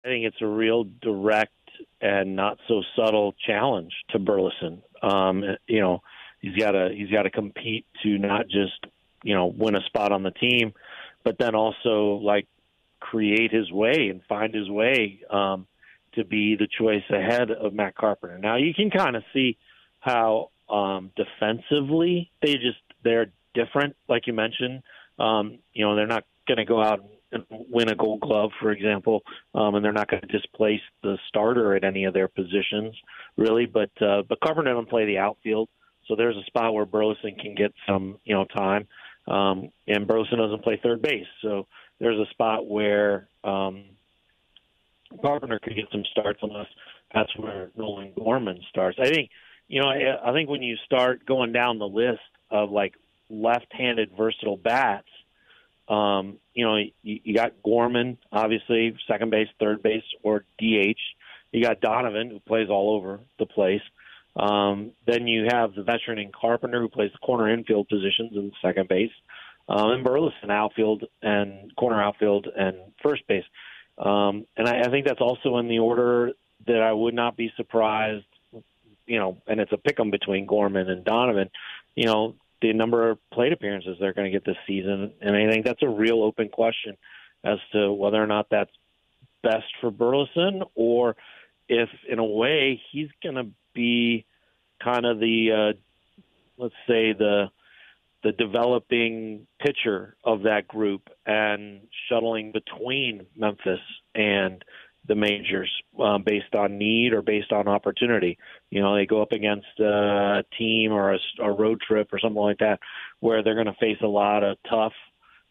I think it's a real direct and not so subtle challenge to Burleson. He's got to compete to not just, win a spot on the team, but then also create his way and find his way to be the choice ahead of Matt Carpenter. Now you can kind of see how defensively they're different, like you mentioned. They're not going to go out and win a Gold Glove, for example, and they're not going to displace the starter at any of their positions, really. But Carpenter doesn't play the outfield, so there's a spot where Burleson can get some, time, and Burleson doesn't play third base, so there's a spot where Carpenter could get some starts unless that's where Nolan Gorman starts. I think, I think when you start going down the list of left-handed versatile bats, you got Gorman, obviously, second base, third base, or DH. You got Donovan, who plays all over the place. Then you have the veteran in Carpenter, who plays the corner infield positions in second base, and Burleson outfield and corner outfield and first base. And I think that's also in the order that I would not be surprised, and it's a pick-em between Gorman and Donovan, the number of plate appearances they're going to get this season. And I think that's a real open question as to whether or not that's best for Burleson, or if, in a way, he's going to be kind of the, let's say, the developing pitcher of that group and shuttling between Memphis and the majors based on need or based on opportunity. They go up against a team or a road trip or something like that where they're going to face a lot of tough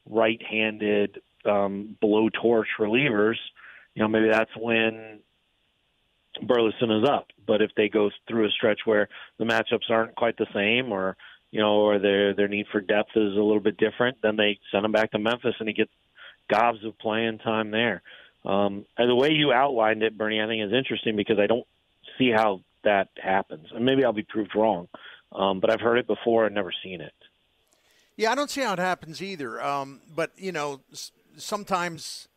right-handed blowtorch relievers. Maybe that's when Burleson is up. But if they go through a stretch where the matchups aren't quite the same, or their need for depth is a little bit different, then they send him back to Memphis and he gets gobs of playing time there. And the way you outlined it, Bernie, I think is interesting because I don't see how that happens. And maybe I'll be proved wrong, but I've heard it before and never seen it. Yeah, I don't see how it happens either. But, sometimes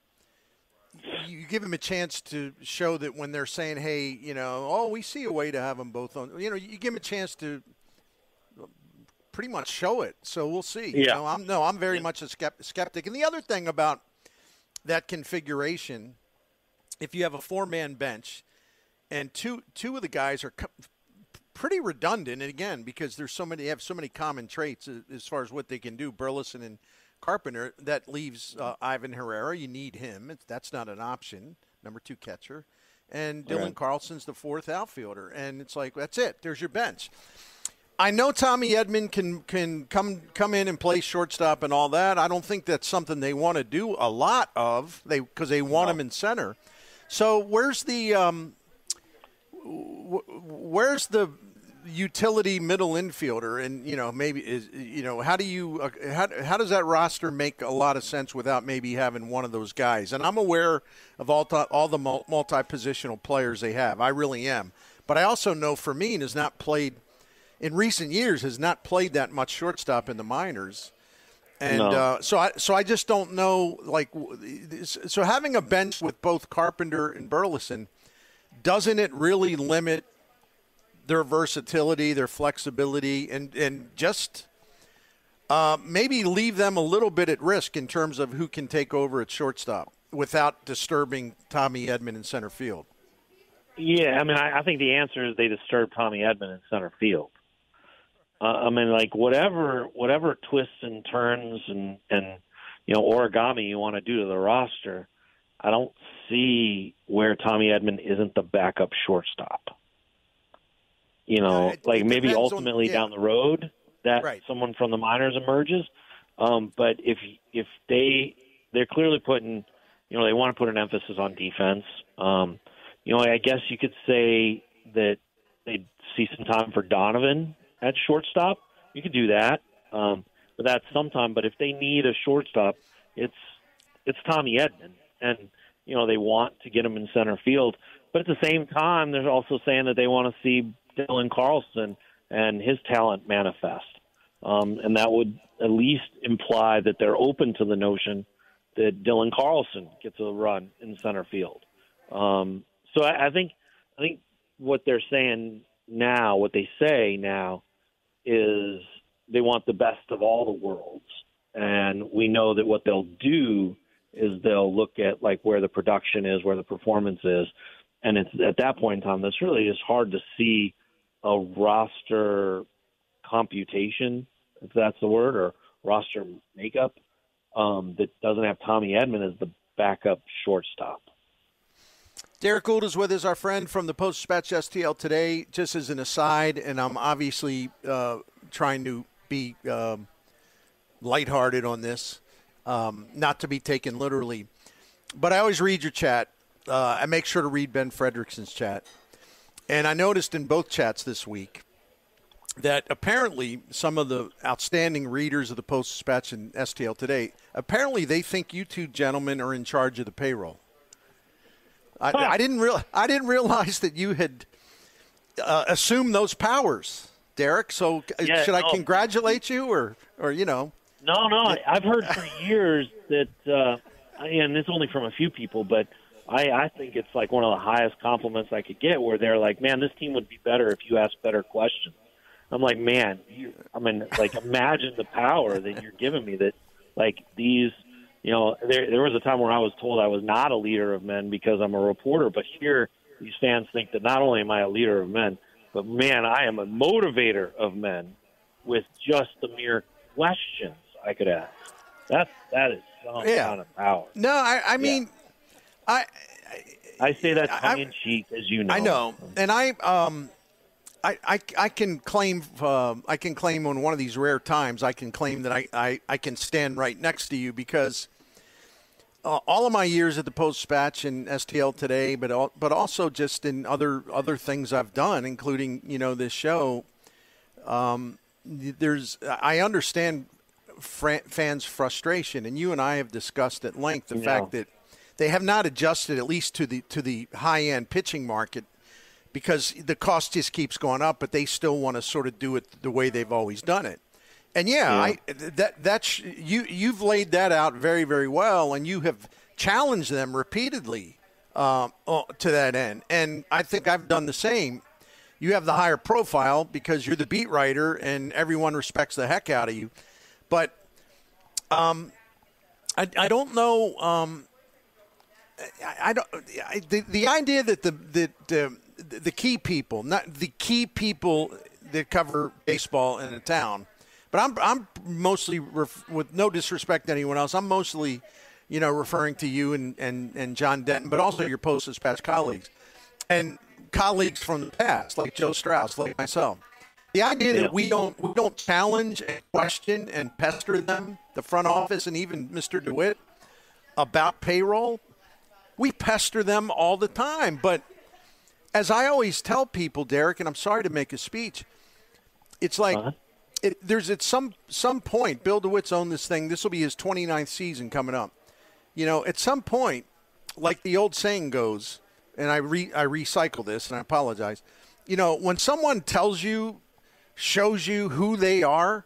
you give them a chance to show that when they're saying, hey, we see a way to have them both on. You give them a chance to pretty much show it. So we'll see. Yeah. I'm very much a skeptic. And the other thing about that configuration, if you have a four-man bench and two of the guys are pretty redundant, and again, because they have so many common traits as far as what they can do, Burleson and Carpenter, that leaves Ivan Herrera. You need him. That's not an option, number 2 catcher. And Dylan Carlson's the 4th outfielder. And it's that's it. There's your bench. I know Tommy Edman can come in and play shortstop and all that. I don't think that's something they want to do a lot of, because they want him in center. So where's the utility middle infielder? And maybe how does that roster make a lot of sense without maybe having one of those guys? And I'm aware of all the multi-positional players they have. I really am. But I also know Fermin has not played. In recent years, has not played that much shortstop in the minors, and so I just don't know. So having a bench with both Carpenter and Burleson, doesn't it really limit their versatility, their flexibility, and just maybe leave them a little bit at risk in terms of who can take over at shortstop without disturbing Tommy Edman in center field? Yeah, I think the answer is they disturb Tommy Edman in center field. Whatever twists and turns and origami you want to do to the roster, I don't see where Tommy Edman isn't the backup shortstop. Maybe ultimately down the road that someone from the minors emerges. But if they're clearly putting, they want to put an emphasis on defense. I guess you could say that they'd see some time for Donovan at shortstop. You could do that, but that's sometime. But if they need a shortstop, it's Tommy Edman, and they want to get him in center field. But at the same time, they're also saying that they want to see Dylan Carlson and his talent manifest, and that would at least imply that they're open to the notion that Dylan Carlson gets a run in center field. So I think what they're saying now, what they say now, is they want the best of all the worlds, and we know that what they'll do is they'll look at like where the production is, where the performance is, and it's at that point in time that's really just hard to see a roster computation, if that's the word, or roster makeup that doesn't have Tommy Edman as the backup shortstop. Derrick Goold is with us, our friend from the Post-Dispatch STL today. Just as an aside, and I'm obviously trying to be lighthearted on this, not to be taken literally, but I always read your chat. I make sure to read Ben Frederickson's chat. And I noticed in both chats this week that apparently some of the outstanding readers of the Post-Dispatch and STL today, apparently they think you two gentlemen are in charge of the payroll. I didn't realize that you had assumed those powers, Derrick. So should I congratulate you or you know? No. I've heard for years that, and it's only from a few people, but I think it's like one of the highest compliments I could get, where they're like, "Man, this team would be better if you asked better questions." I'm like, "Man, imagine the power that you're giving me. That like these." You know, there was a time where I was told I was not a leader of men because I'm a reporter, but here these fans think that not only am I a leader of men, but, man, I am a motivator of men with just the mere questions I could ask. That is some kind of power. No, I mean, I say that tongue-in-cheek, as you know. I know, and I can claim on one of these rare times I can claim that I can stand right next to you because all of my years at the Post-Dispatch and STL today, but also just in other things I've done, including this show. I understand fans' frustration, and you and I have discussed at length the fact that they have not adjusted at least to the high-end pitching market, because the cost just keeps going up, but they still want to sort of do it the way they've always done it. And you've laid that out very, very well, and you have challenged them repeatedly to that end. And I think I've done the same. You have the higher profile because you're the beat writer, and everyone respects the heck out of you. But I don't know. The idea that the key people, not the key people that cover baseball in a town, but I'm mostly, with no disrespect to anyone else, I'm mostly, referring to you and John Denton, but also your Post-Dispatch colleagues and colleagues from the past, like Joe Strauss, like myself. The idea that we don't challenge and question and pester them, the front office and even Mr. DeWitt, about payroll, we pester them all the time. But as I always tell people, Derrick, and I'm sorry to make a speech, it's like there's at some point, Bill DeWitt's owned this thing. This will be his 29th season coming up. At some point, like the old saying goes, and I recycle this, and I apologize. When someone tells you, shows you who they are,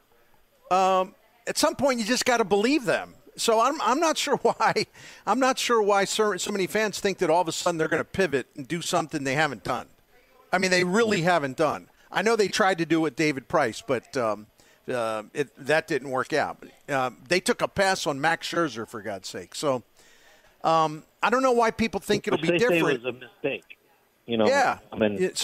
at some point you just got to believe them. So I'm not sure why. I'm not sure why so many fans think that all of a sudden they're going to pivot and do something they haven't done. I mean, they really haven't done. I know they tried to do it with David Price, but that didn't work out. They took a pass on Max Scherzer, for God's sake. So I don't know why people think it'll be different. Say it was a mistake. Yeah. I mean,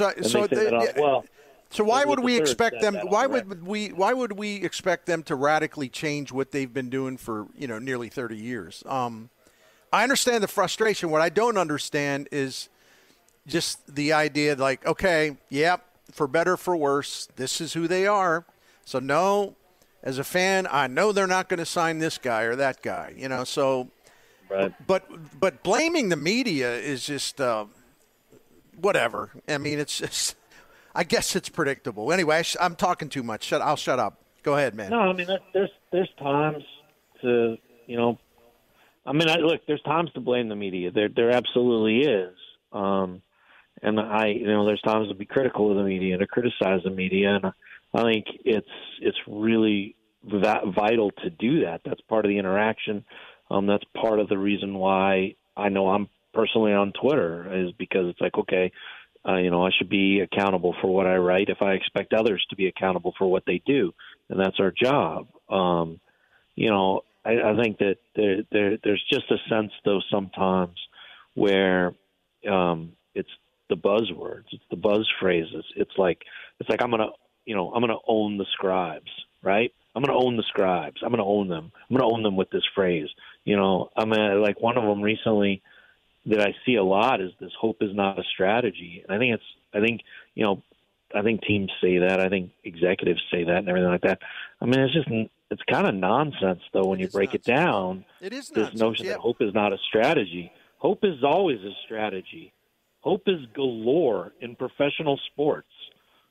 so why would we expect them? Why would we expect them to radically change what they've been doing for nearly 30 years? I understand the frustration. What I don't understand is just the idea, like, okay, for better, for worse, this is who they are. So no, as a fan, I know they're not going to sign this guy or that guy. So, right. But blaming the media is just whatever. I mean, it's just. I guess it's predictable. Anyway, I'm talking too much. I'll shut up. Go ahead, man. No, I mean, there's times to, look, there's times to blame the media. There absolutely is. And there's times to be critical of the media and to criticize the media. And I think it's really vital to do that. That's part of the interaction. That's part of the reason why I know I'm personally on Twitter, is because it's like, okay, I should be accountable for what I write if I expect others to be accountable for what they do, and that's our job. I think that there's just a sense, though, sometimes where it's the buzzwords, it's the buzz phrases. It's like I'm gonna own the scribes, right? I'm gonna own the scribes. I'm gonna own them. I'm gonna own them with this phrase. Like one of them recently that I see a lot is this: hope is not a strategy. And I think teams say that. I think executives say that and everything like that. I mean, it's kind of nonsense, though, when you break it down. It is this notion that hope is not a strategy. Hope is always a strategy. Hope is galore in professional sports.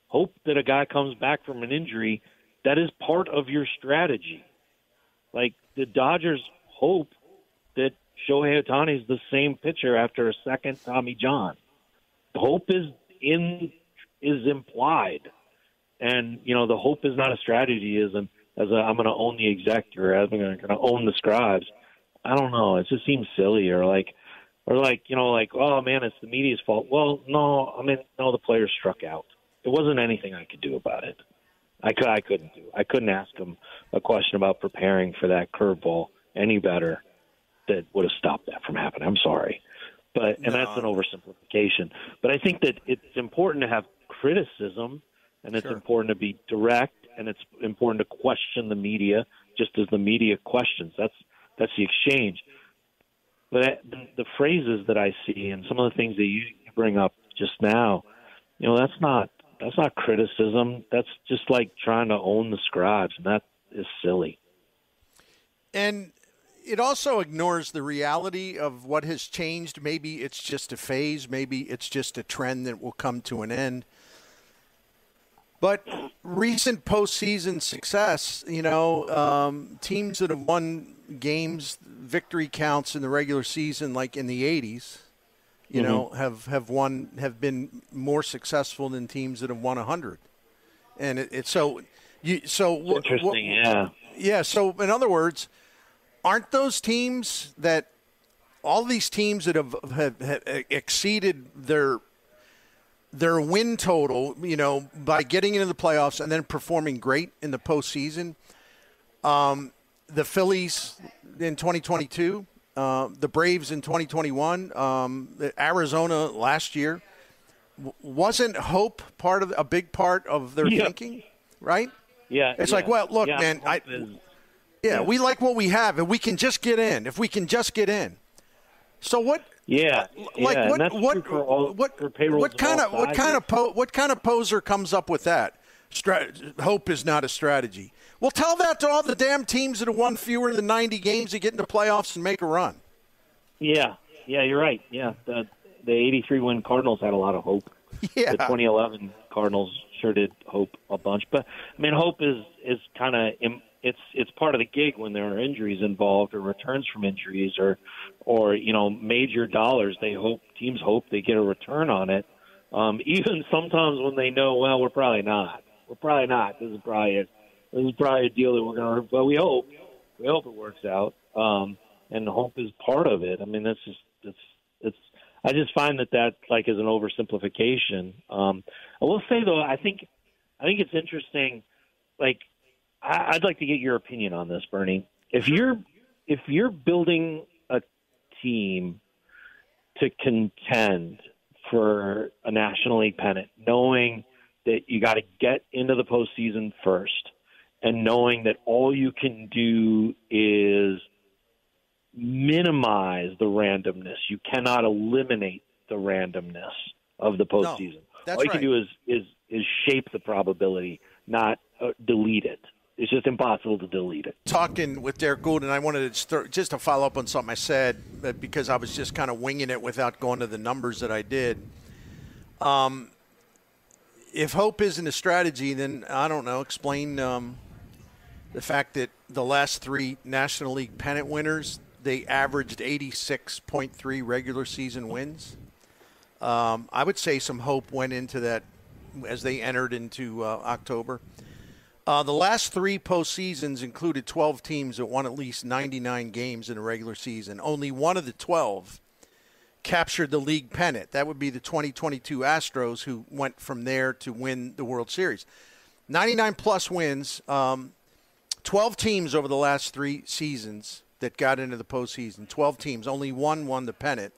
Hope that a guy comes back from an injury, that is part of your strategy. Like the Dodgers hope that Shohei Ohtani is the same pitcher after a second Tommy John. Hope is implied, and the hope is not a strategy. I'm going to own the exec or I'm going to own the scribes. I don't know. It just seems silly, or oh man, it's the media's fault. Well, no, the players struck out. There wasn't anything I could do about it. I couldn't ask him a question about preparing for that curveball any better that would have stopped that from happening. I'm sorry. And that's an oversimplification. But I think that it's important to have criticism, and it's important to be direct, and it's important to question the media just as the media questions. That's the exchange. But the phrases that I see and some of the things that you bring up just now, that's not criticism. That's just like trying to own the scribes, and that is silly. And it also ignores the reality of what has changed. Maybe it's just a phase. Maybe it's just a trend that will come to an end. But recent postseason success, teams that have won games, victory counts in the regular season, like in the 80s, have been more successful than teams that have won 100. And interesting, yeah. Yeah, so in other words, aren't those teams that all these teams that have exceeded their win total, by getting into the playoffs and then performing great in the postseason? The Phillies in 2022, the Braves in 2021, Arizona last year. Wasn't hope a big part of their thinking, right? Yeah. It's like, well, look, man, we like what we have, and we can just get in. If we can just get in. So what? Yeah. What kind of poser comes up with that? Hope is not a strategy. Well, tell that to all the damn teams that have won fewer than 90 games to get into playoffs and make a run. Yeah, you're right. Yeah, the 83 win Cardinals had a lot of hope. Yeah. The 2011 Cardinals sure did hope a bunch, but hope is kind of it's part of the gig when there are injuries involved or returns from injuries or major dollars. Teams hope they get a return on it. Even sometimes when they know, well, we're probably not. This is probably a deal that we're going to. Well, we hope it works out. And hope is part of it. I just find that like is an oversimplification. I will say though, I think it's interesting. Like, I'd like to get your opinion on this, Bernie. If you're building a team to contend for a National League pennant, knowing that you got to get into the postseason first, and knowing that all you can do is minimize the randomness, you cannot eliminate the randomness of the postseason. No, all you can do is shape the probability, not delete it. It's just impossible to delete it. Talking with Derrick Goold, and I wanted to just to follow up on something I said because I was just kind of winging it without going to the numbers that I did. If hope isn't a strategy, then I don't know. Explain the fact that the last three National League pennant winners, they averaged 86.3 regular season wins. I would say some hope went into that as they entered into October. The last three postseasons included 12 teams that won at least 99 games in a regular season. Only one of the 12 captured the league pennant. That would be the 2022 Astros, who went from there to win the World Series. 99-plus wins, 12 teams over the last 3 seasons that got into the postseason. 12 teams, only one won the pennant.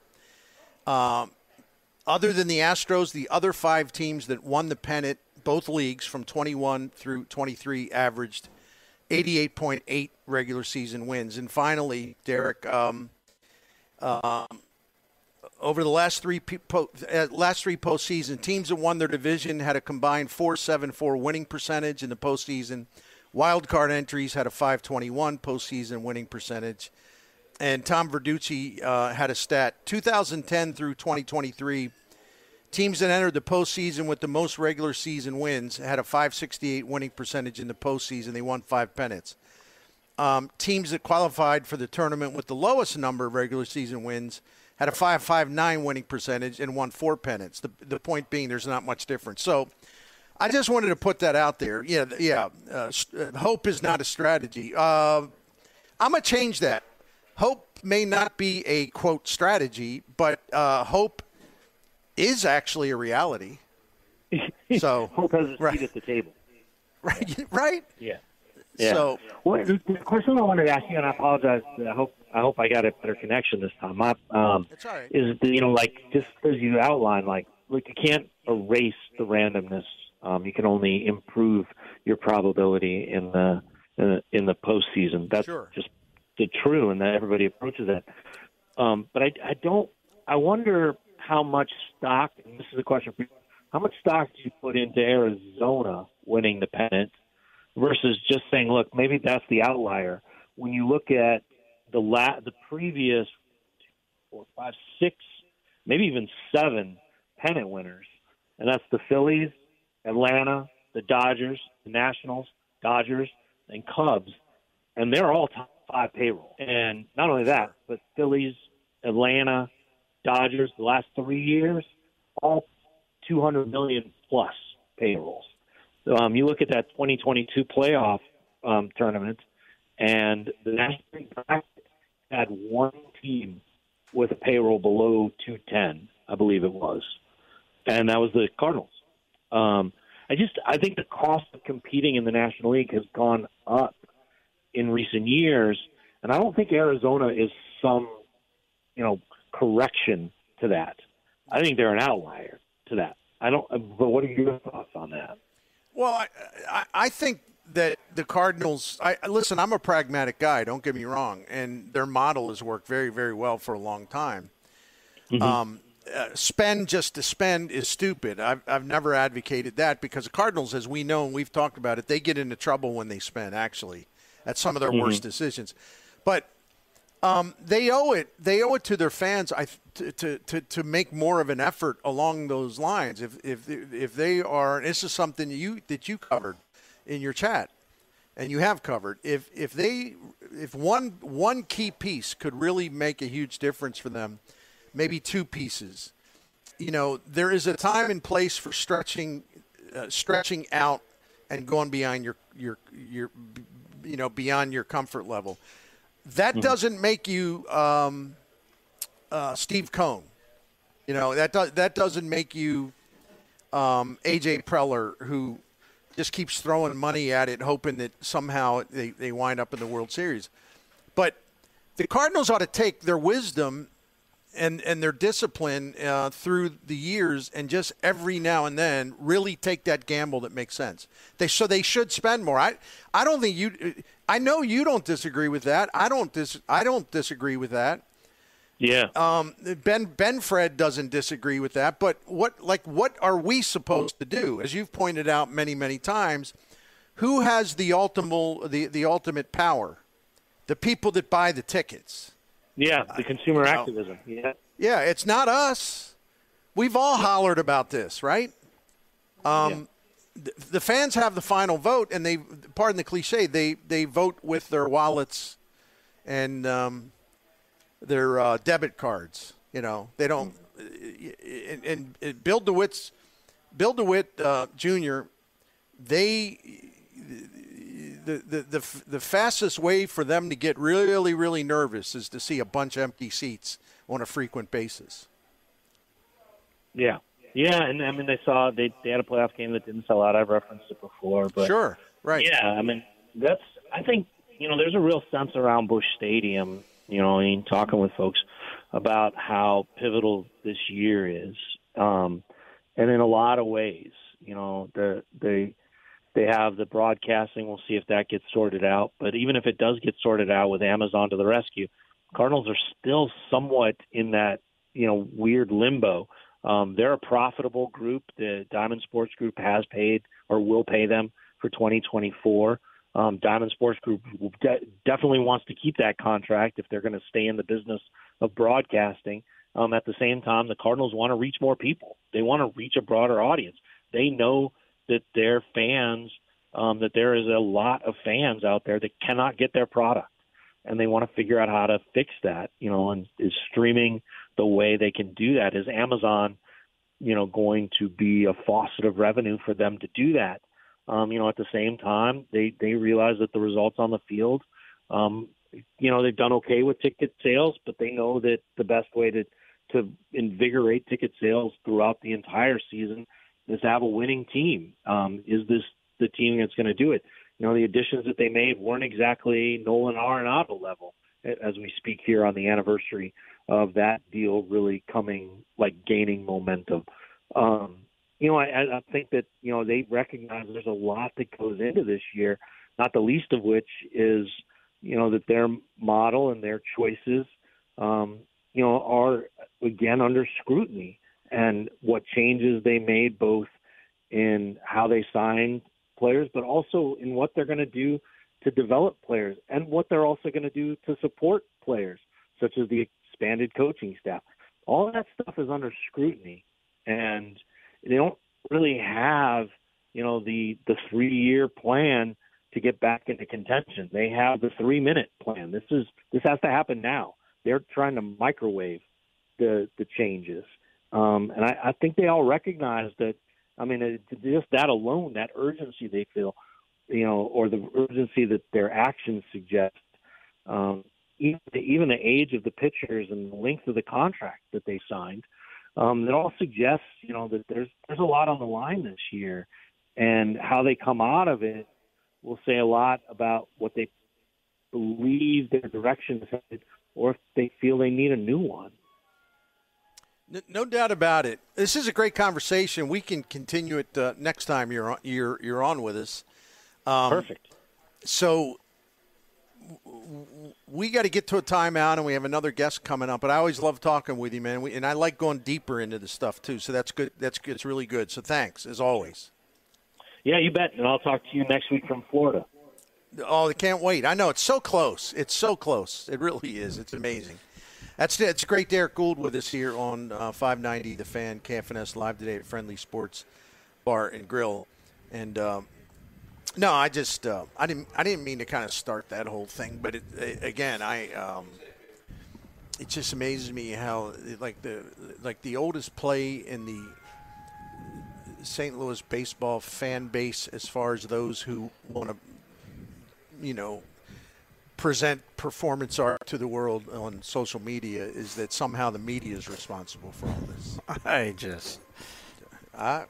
Other than the Astros, the other 5 teams that won the pennant, both leagues from 21 through 23, averaged 88.8 regular season wins. And finally, Derek, over the last 3 postseason, teams that won their division had a combined .474 winning percentage in the postseason. Wild card entries had a .521 postseason winning percentage. And Tom Verducci had a stat, 2010 through 2023, teams that entered the postseason with the most regular season wins had a .568 winning percentage in the postseason. They won 5 pennants. Teams that qualified for the tournament with the lowest number of regular season wins had a .559 winning percentage and won 4 pennants. The point being there's not much difference. So I just wanted to put that out there. Hope is not a strategy. I'm going to change that. Hope may not be a, quote, strategy, but hope is actually a reality. So hope has a seat at the table. Right? Yeah. So, well, the question I wanted to ask you, and I apologize, I hope I got a better connection this time. That's all right. Is just as you outlined, you can't erase the randomness. You can only improve your probability in the postseason. That's just the true, and that everybody approaches that. But I wonder how much stock, and this is a question for you, how much stock do you put into Arizona winning the pennant versus just saying, look, maybe that's the outlier. When you look at the previous 4, 5, 6, maybe even 7 pennant winners, and that's the Phillies, Atlanta, the Dodgers, the Nationals, Dodgers, and Cubs, and they're all top 5 payroll. And not only that, but Phillies, Atlanta, Dodgers, the last 3 years, all 200 million plus payrolls. You look at that 2022 playoff tournament, and the National League had 1 team with a payroll below 210, I believe it was, and that was the Cardinals. I think the cost of competing in the National League has gone up in recent years, and I don't think Arizona is some, correction to that. I think they're an outlier to that. But what are your thoughts on that? Well, I think that the Cardinals. Listen, I'm a pragmatic guy. Don't get me wrong, and their model has worked very, very well for a long time. Mm-hmm. Spend just to spend is stupid. I've never advocated that because the Cardinals, as we know and we've talked about it, they get into trouble when they spend. Actually, that's some of their worst decisions. But they owe it to their fans to make more of an effort along those lines. If they are, this is something that you covered in your chat, and you have covered. If one key piece could really make a huge difference for them, maybe 2 pieces. There is a time and place for stretching out and going beyond your beyond your comfort level. That doesn't make you Steve Cohn. That doesn't make you AJ Preller, who just keeps throwing money at it, hoping that somehow they wind up in the World Series. But the Cardinals ought to take their wisdom and their discipline through the years and just every now and then really take that gamble that makes sense. They should spend more. I don't think you. I know you don't disagree with that. I don't disagree with that. Yeah. Ben Fred doesn't disagree with that. But what are we supposed to do? As you've pointed out many, many times, who has the ultimate power? The people that buy the tickets. Yeah, the consumer activism. Yeah. Yeah, it's not us. We've all hollered about this, right? The fans have the final vote, and they, pardon the cliche, they vote with their wallets and their debit cards. They don't. And Bill DeWitt Jr. The fastest way for them to get really, really nervous is to see a bunch of empty seats on a frequent basis. Yeah. Yeah, and I mean they had a playoff game that didn't sell out. I've referenced it before, but sure, right. Yeah, I mean I think there's a real sense around Busch Stadium. Talking with folks about how pivotal this year is, and in a lot of ways, they have the broadcasting. We'll see if that gets sorted out. But even if it does get sorted out with Amazon to the rescue, Cardinals are still somewhat in that weird limbo. They're a profitable group. The Diamond Sports Group has paid or will pay them for 2024. Diamond Sports Group definitely wants to keep that contract if they're going to stay in the business of broadcasting. At the same time, the Cardinals want to reach more people. They want to reach a broader audience. They know that their fans, that there is a lot of fans out there that cannot get their product, and they want to figure out how to fix that. And is streaming the way they can do that? Is Amazon, going to be a faucet of revenue for them to do that? At the same time, they realize that the results on the field, they've done okay with ticket sales, but they know that the best way to invigorate ticket sales throughout the entire season is to have a winning team. Is this the team that's going to do it? The additions that they made weren't exactly Nolan Arenado level as we speak here on the anniversary of that deal really gaining momentum. I think that, they recognize there's a lot that goes into this year, not the least of which is, that their model and their choices, are, again, under scrutiny. And what changes they made both in how they signed players, but also in what they're going to do to develop players and what they're also going to do to support players, such as the expanded coaching staff. All of that stuff is under scrutiny, and they don't really have, the 3-year plan to get back into contention. They have the 3-minute plan. This has to happen now. They're trying to microwave the changes. And I think they all recognize that. I mean, just that alone, that urgency they feel, or the urgency that their actions suggest, even the age of the pitchers and the length of the contract that they signed, it all suggests, that there's a lot on the line this year, and how they come out of it will say a lot about what they believe their direction is headed, or if they feel they need a new one. No doubt about it. This is a great conversation. We can continue it next time you're on with us. Perfect. So we got to get to a timeout, and we have another guest coming up. But I always love talking with you, man. And I like going deeper into the stuff too. So that's good. That's good. It's really good. So thanks as always. Yeah, you bet. And I'll talk to you next week from Florida. Oh, I can't wait. I know it's so close. It's so close. It really is. It's amazing. It's great. Derrick Goold with us here on 590 The Fan KFNS live today at Friendly Sports Bar and Grill. And no, I just I didn't mean to kind of start that whole thing, but it just amazes me how the oldest play in the St. Louis baseball fan base, as far as those who want to, present performance art to the world on social media, is that somehow the media is responsible for all this. I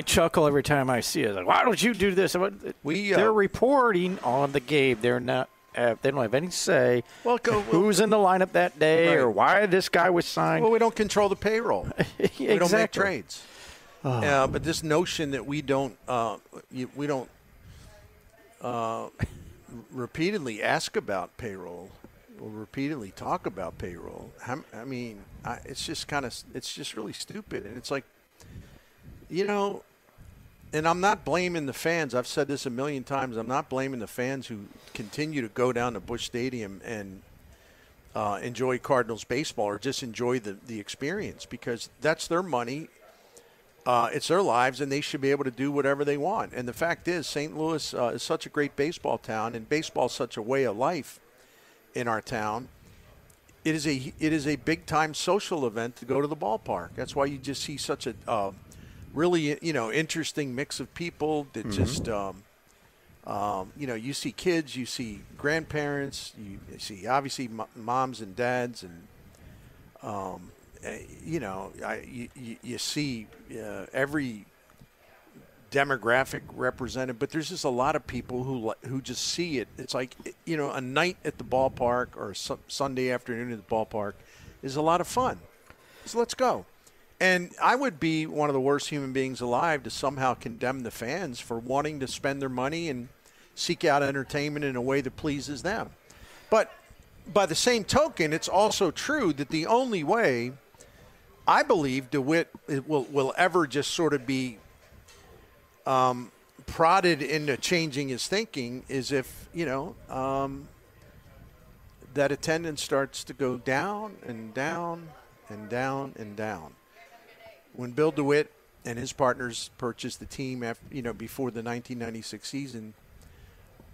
chuckle every time I see it. Like, why don't you do this? They're reporting on the game. They're not. They don't have any say. Who's in the lineup that day, right, or why this guy was signed? Well, we don't control the payroll. Exactly. We don't make trades. But this notion that we don't repeatedly ask about payroll or repeatedly talk about payroll. I mean, it's just really stupid. And it's like, and I'm not blaming the fans. I've said this a million times. I'm not blaming the fans who continue to go down to Busch Stadium and enjoy Cardinals baseball, or just enjoy the experience, because that's their money. It's their lives, and they should be able to do whatever they want. And the fact is, St. Louis is such a great baseball town, and baseball is such a way of life in our town. It is a big-time social event to go to the ballpark. That's why you just see such a really interesting mix of people that just you see kids, you see grandparents, you see obviously moms and dads, and you see every demographic represented, but there's just a lot of people who just see it. It's like, a night at the ballpark or Sunday afternoon at the ballpark is a lot of fun. So let's go. And I would be one of the worst human beings alive to somehow condemn the fans for wanting to spend their money and seek out entertainment in a way that pleases them. But by the same token, it's also true that the only way I believe DeWitt will ever just sort of be prodded into changing his thinking is if, that attendance starts to go down and down and down and down. When Bill DeWitt and his partners purchased the team after, before the 1996 season,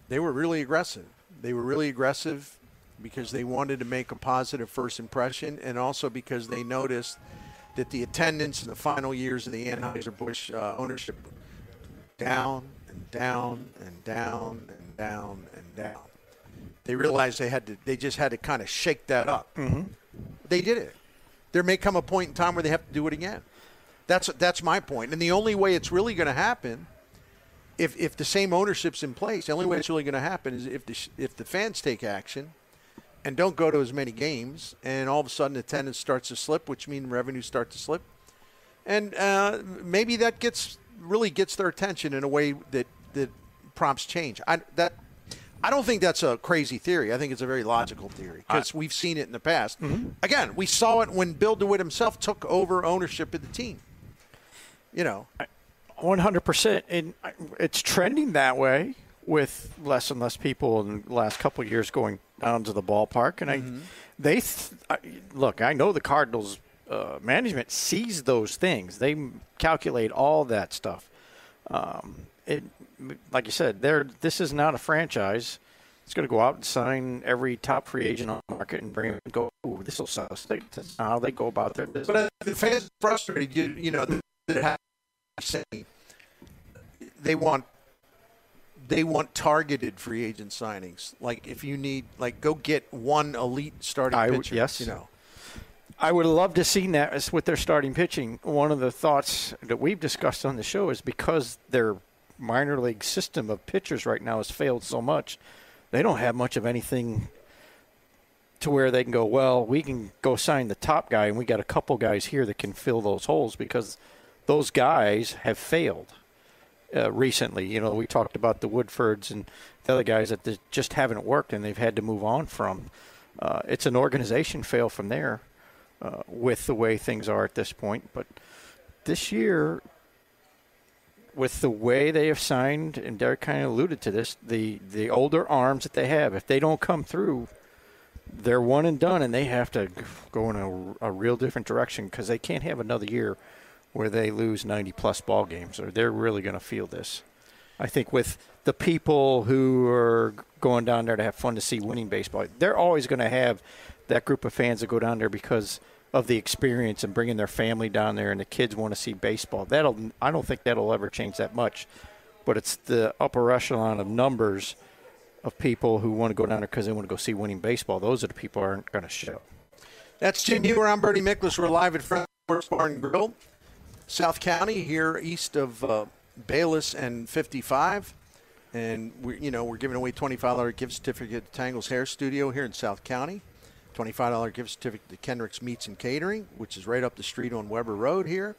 they were really aggressive. They were really aggressive because they wanted to make a positive first impression, and also because they noticed that the attendance in the final years of the Anheuser-Busch ownership down and down and down and down and down. They realized they just had to kind of shake that up. Mm-hmm. They did it. There may come a point in time where they have to do it again. That's my point. And the only way it's really going to happen, if the same ownership's in place, the only way it's really going to happen is if the fans take action and don't go to as many games, and all of a sudden attendance starts to slip, which means revenue starts to slip, and maybe that really gets their attention in a way that prompts change. I don't think that's a crazy theory. I think it's a very logical theory because we've seen it in the past. Mm-hmm. Again, we saw it when Bill DeWitt himself took over ownership of the team. 100%. And it's trending that way with less and less people in the last couple of years going down to the ballpark. And look, I know the Cardinals management sees those things. They calculate all that stuff. Like you said, this is not a franchise. It's going to go out and sign every top free agent on the market and bring him and go, ooh, this will sell. That's how they go about their business. But the fans are frustrated, they want targeted free agent signings. Like if you need, go get one elite starting pitcher. Yes. I would love to see that with their starting pitching. One of the thoughts that we've discussed on the show is because their minor league system of pitchers right now has failed so much, they don't have much of anything to where they can go, well, we can go sign the top guy, and we got a couple guys here that can fill those holes because those guys have failed recently. We talked about the Woodfords and the other guys that just haven't worked and they've had to move on from. It's an organization fail from there with the way things are at this point. But this year, with the way they have signed, and Derek kind of alluded to this, the older arms that they have, if they don't come through, they're one and done, and they have to go in a real different direction because they can't have another year where they lose 90-plus ball games, or they're really going to feel this. I think with the people who are going down there to have fun to see winning baseball, they're always going to have that group of fans that go down there because of the experience and bringing their family down there, and the kids want to see baseball. I don't think that'll ever change that much, but it's the upper echelon of numbers of people who want to go down there because they want to go see winning baseball. Those are the people who aren't going to show. That's Jim Hewer. I'm Bernie Miklasz. We're live at Front Sports Bar and Grill, South County, here east of Bayless and 55. And we're giving away $25 gift certificate to Tangle's Hair Studio here in South County. $25 gift certificate to Kendrick's Meats and Catering, which is right up the street on Weber Road here,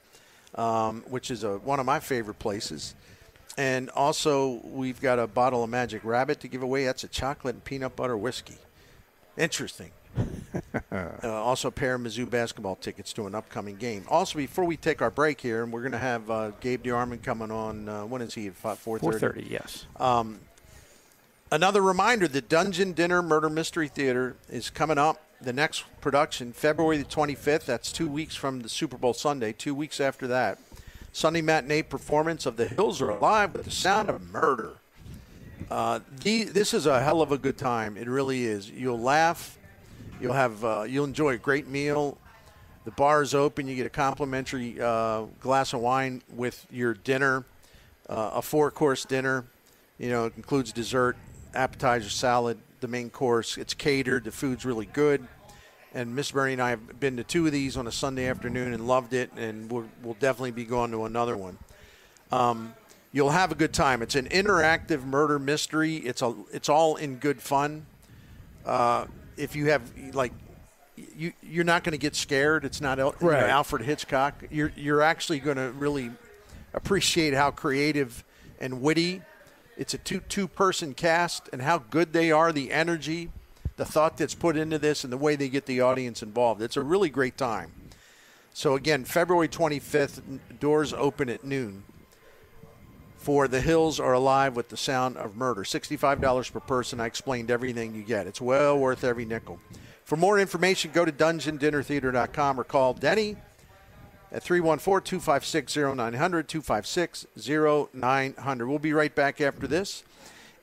which is one of my favorite places. And also, we've got a bottle of Magic Rabbit to give away. That's a chocolate and peanut butter whiskey. Interesting. Also, a pair of Mizzou basketball tickets to an upcoming game. Also, before we take our break here, and we're going to have Gabe DeArmond coming on. When is he? 4:30? 4:30, yes. Another reminder, the Dungeon Dinner Murder Mystery Theater is coming up. The next production, February the 25th. That's 2 weeks from the Super Bowl Sunday, 2 weeks after that. Sunday matinee performance of The Hills Are Alive with the Sound of Murder. This is a hell of a good time. It really is. You'll laugh. You'll enjoy a great meal. The bar is open. You get a complimentary glass of wine with your dinner, a 4-course dinner. It includes dessert, appetizer, salad, the main course. It's catered. The food's really good. And Miss Bernie and I have been to 2 of these on a Sunday afternoon and loved it, and we'll definitely be going to another one. You'll have a good time. It's an interactive murder mystery. It's all in good fun. If you have you're not going to get scared. It's not Alfred Hitchcock. You're actually going to really appreciate how creative and witty. It's a two-person cast and how good they are, the energy, the thought that's put into this, and the way they get the audience involved. It's a really great time. So, again, February 25th, doors open at noon for The Hills Are Alive with the Sound of Murder. $65 per person. I explained everything you get. It's well worth every nickel. For more information, go to DungeonDinnerTheater.com or call Denny at 314-256-0900, 256-0900. We'll be right back after this.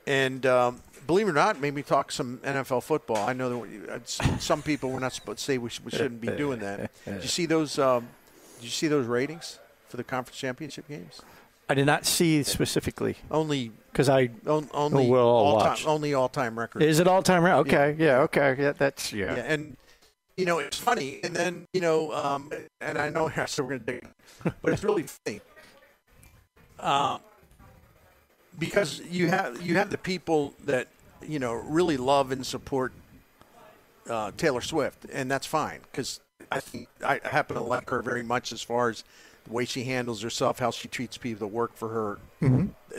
And believe it or not, maybe talk some NFL football. I know that some people were not supposed to say we shouldn't be doing that. Did you see those ratings for the conference championship games? I did not see specifically. Only because only all-time record. Is it all-time record? Okay, yeah, okay, yeah, that's yeah. And it's funny, and then and I know we're going to dig, but it's really funny. Because you have the people that really love and support Taylor Swift, and that's fine because I think I happen to like her very much as far as the way she handles herself, how she treats people that work for her,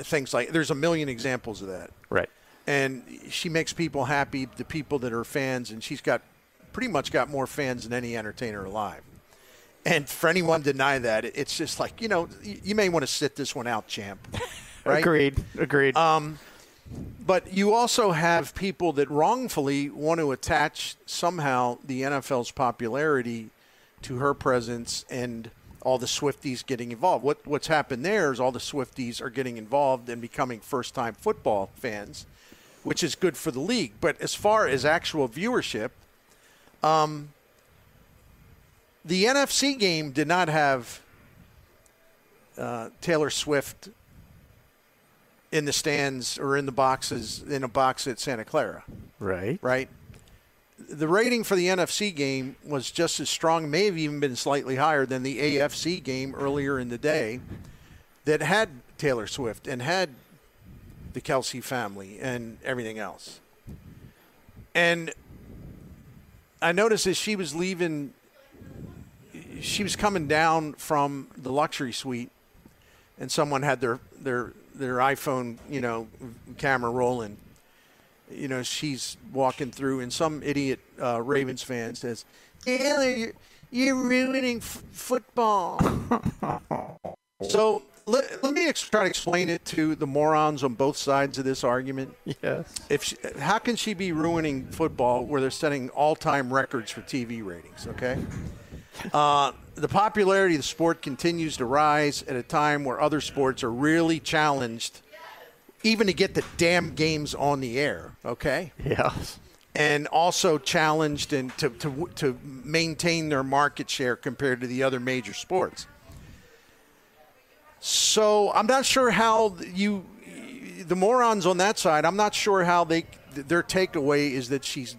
things like. There's a million examples of that, right? And she makes people happy, the people that are fans, and she's pretty much got more fans than any entertainer alive. And for anyone to deny that, it's just like you may want to sit this one out, champ. Right? Agreed. But you also have people that wrongfully want to attach somehow the NFL's popularity to her presence and all the Swifties getting involved. What's happened there is all the Swifties are getting involved and becoming first-time football fans, which is good for the league. But as far as actual viewership, the NFC game did not have Taylor Swift in the stands or in the boxes, in a box at Santa Clara. Right. The rating for the NFC game was just as strong, may have even been slightly higher than the AFC game earlier in the day that had Taylor Swift and had the Kelsey family and everything else. And I noticed as she was leaving, she was coming down from the luxury suite, and someone had their iPhone, camera rolling. She's walking through, and some idiot Ravens fan says, "Taylor, you're ruining football." So let me try to explain it to the morons on both sides of this argument. Yes. How can she be ruining football where they're setting all-time records for TV ratings? Okay. The popularity of the sport continues to rise at a time where other sports are really challenged, even to get the damn games on the air, okay? Yes. And also challenged and to maintain their market share compared to the other major sports. So I'm not sure how the morons on that side, I'm not sure how their takeaway is that she's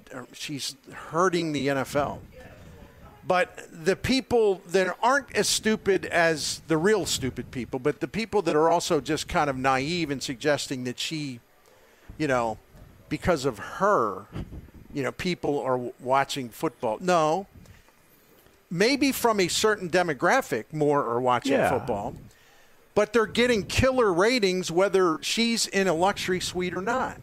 hurting the NFL. But the people that aren't as stupid as the real stupid people, but the people that are also just kind of naive and suggesting that she, because of her, people are watching football. No. Maybe from a certain demographic more are watching football. But they're getting killer ratings whether she's in a luxury suite or not.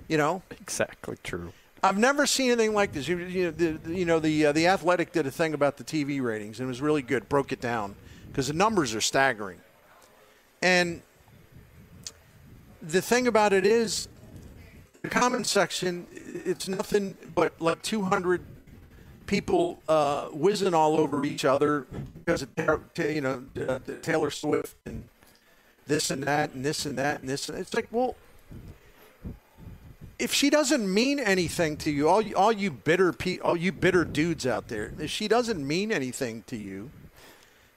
Exactly true. I've never seen anything like this. The Athletic did a thing about the TV ratings, and it was really good. Broke it down because the numbers are staggering. And the thing about it is, the comment section, it's nothing but like 200 people whizzing all over each other because of Taylor Swift and this and that and this and that and this. It's like, well, if she doesn't mean anything to you, all you bitter dudes out there, if she doesn't mean anything to you,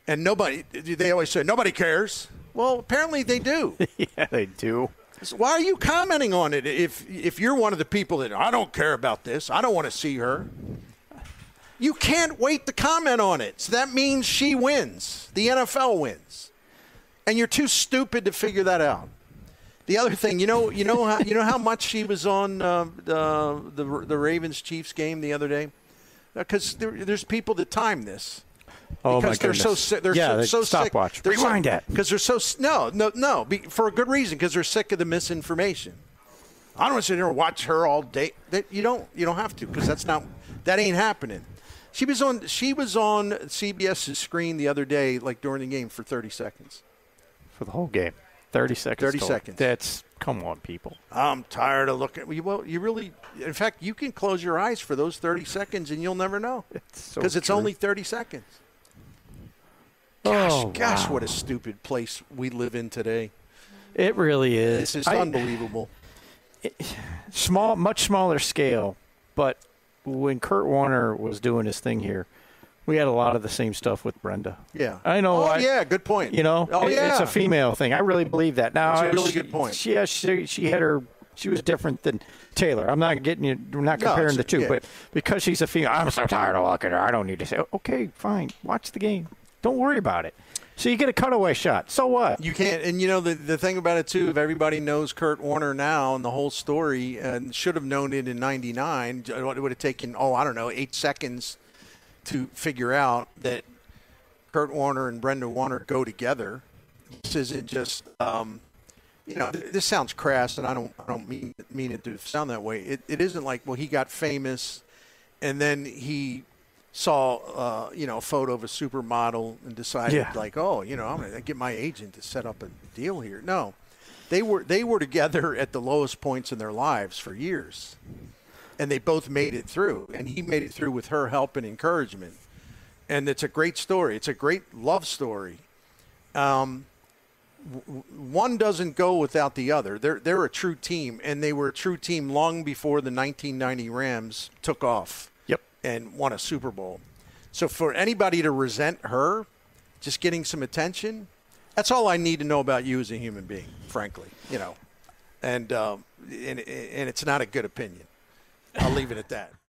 and they always say nobody cares. Well, apparently they do. Yeah, they do. So why are you commenting on it if you're one of the people that I don't care about this, I don't want to see her? You can't wait to comment on it. So that means she wins. The NFL wins. And you're too stupid to figure that out. The other thing, you know how much she was on the Ravens-Chiefs game the other day? Because there's people that time this. Oh, because my goodness. they're so stopwatch. sick. Rewind that. Because they're so no, for a good reason. Because they're sick of the misinformation. I don't want to sit here and watch her all day. You don't have to, because that ain't happening. She was on CBS's screen the other day, like during the game, for 30 seconds. For the whole game, 30 seconds. 30 seconds. Come on, people. I'm tired of looking. Well, you really, in fact, you can close your eyes for those 30 seconds and you'll never know, because it's only 30 seconds. Gosh, what a stupid place we live in today. It really is. It's just unbelievable. Much smaller scale, but when Kurt Warner was doing his thing here, we had a lot of the same stuff with Brenda. Yeah. I know. Oh, yeah, good point. It's a female thing. I really believe that. Now, that's a really good point. She was different than Taylor. I'm not getting you. We're not comparing the two, but because she's a female, I'm so tired of looking at her. I don't need to say, okay, fine, watch the game. Don't worry about it. So you get a cutaway shot. So what? You can't. And, the thing about it, too, if everybody knows Kurt Warner now and the whole story and should have known it in 99, it would have taken, 8 seconds to figure out that Kurt Warner and Brenda Warner go together. This isn't just, this sounds crass, and I don't mean it to sound that way. It isn't like, well, he got famous and then he saw, a photo of a supermodel and decided I'm going to get my agent to set up a deal here. No, they were together at the lowest points in their lives for years, and they both made it through. And he made it through with her help and encouragement. And it's a great story. It's a great love story. One doesn't go without the other. They're a true team, and they were a true team long before the 1990 Rams took off. And won a Super Bowl. So for anybody to resent her just getting some attention, that's all I need to know about you as a human being, frankly. And it's not a good opinion. I'll leave it at that.